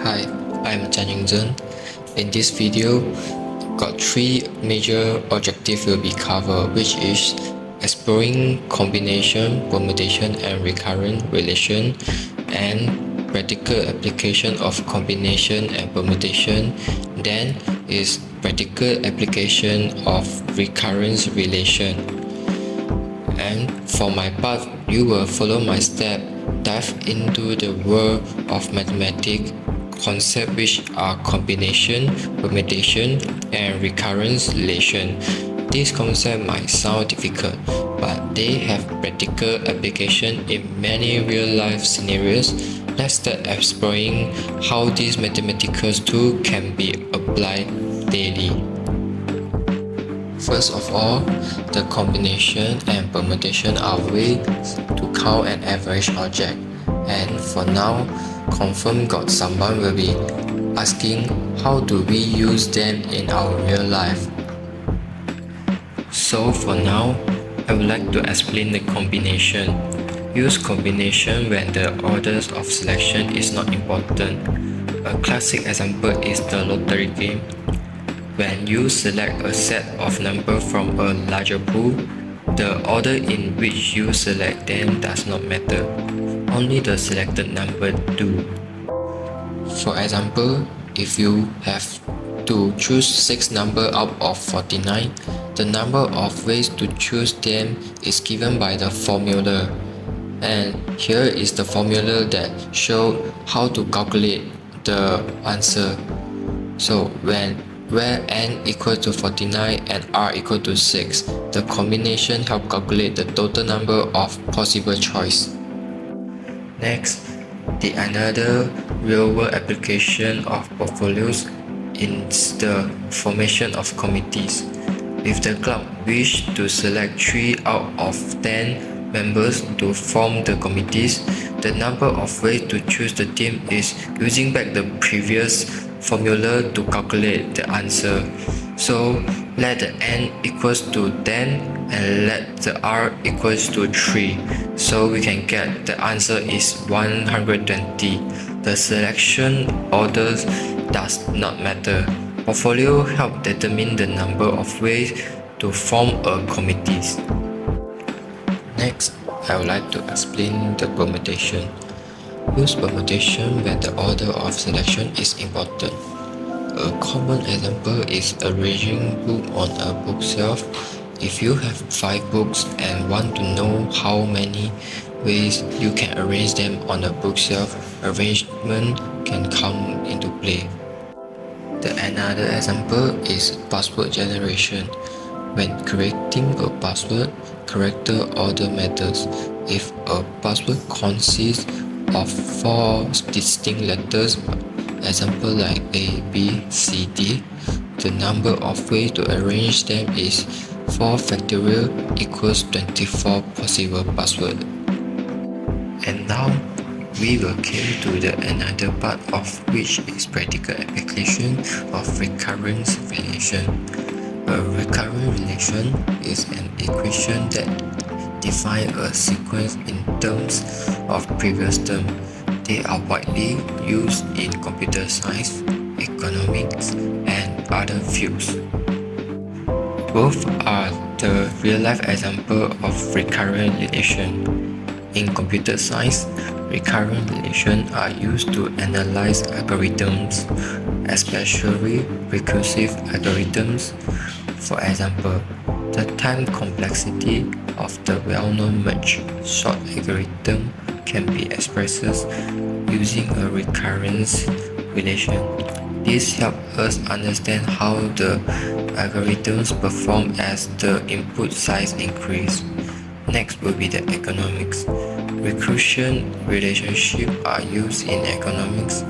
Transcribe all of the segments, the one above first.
Hi, I'm Chan Yingzhen. In this video, got three major objectives will be covered, which is exploring combination, permutation, and recurrent relation, and practical application of combination and permutation. Then is practical application of recurrence relation. And for my part, you will follow my step, dive into the world of mathematics concepts which are combination, permutation, and recurrence relation. These concepts might sound difficult, but they have practical application in many real-life scenarios. Let's start exploring how these mathematical tools can be applied daily. First of all, the combination and permutation are ways to count an average object. And for now, confirm got someone will be asking how do we use them in our real life. So for now, I would like to explain the combination. Use combination when the orders of selection is not important. A classic example is the lottery game. When you select a set of numbers from a larger pool, the order in which you select them does not matter. Only the selected number do. For example, if you have to choose 6 numbers out of 49, the number of ways to choose them is given by the formula. And here is the formula that shows how to calculate the answer. So where n equal to 49 and r equal to 6, the combination help calculate the total number of possible choice. Next, the another real-world application of portfolios is the formation of committees. If the club wish to select 3 out of 10 members to form the committees, the number of ways to choose the team is using back the previous formula to calculate the answer. So let the n equals to 10 and let the r equals to 3. So we can get the answer is 120. The selection order does not matter. Portfolio help determine the number of ways to form a committees. Next, I would like to explain the permutation. Use permutation when the order of selection is important. A common example is arranging books on a bookshelf. If you have 5 books and want to know how many ways you can arrange them on a bookshelf, arrangement can come into play. The another example is password generation. When creating a password, character order matters. If a password consists of 4 distinct letters, example like A, B, C, D, the number of ways to arrange them is 4 factorial equals 24 possible passwords. And now, we will come to the another part of which is practical application of recurrence relation. A recurrent relation is an equation that defines a sequence in terms of previous terms. They are widely used in computer science, economics, and other fields. Both are the real-life example of recurrent relation. In computer science, recurrent relations are used to analyze algorithms, especially recursive algorithms. For example, the time complexity of the well-known merge-sort algorithm can be expressed using a recurrence relation. This helps us understand how the algorithms perform as the input size increases. Next will be the economics. Recursion relationships are used in economics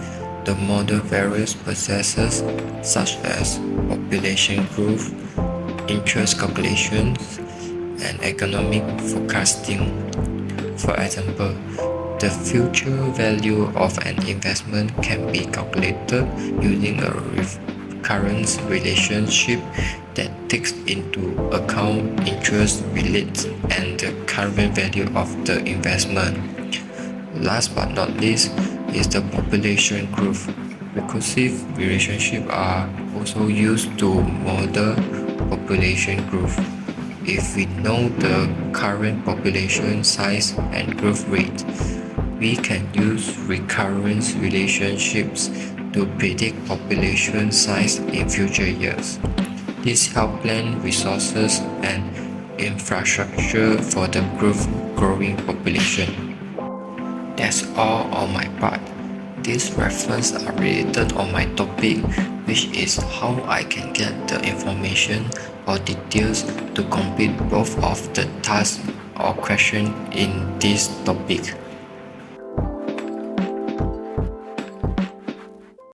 to model various processes such as population growth, interest calculations, and economic forecasting. For example, the future value of an investment can be calculated using a recurrence relationship that takes into account interest rates and the current value of the investment. Last but not least is the population growth. Recursive relationships are also used to model population growth. If we know the current population size and growth rate, we can use recurrence relationships to predict population size in future years. This helps plan resources and infrastructure for the growing population. That's all on my part. These references are related on my topic, which is how I can get the information or details to complete both of the tasks or question in this topic.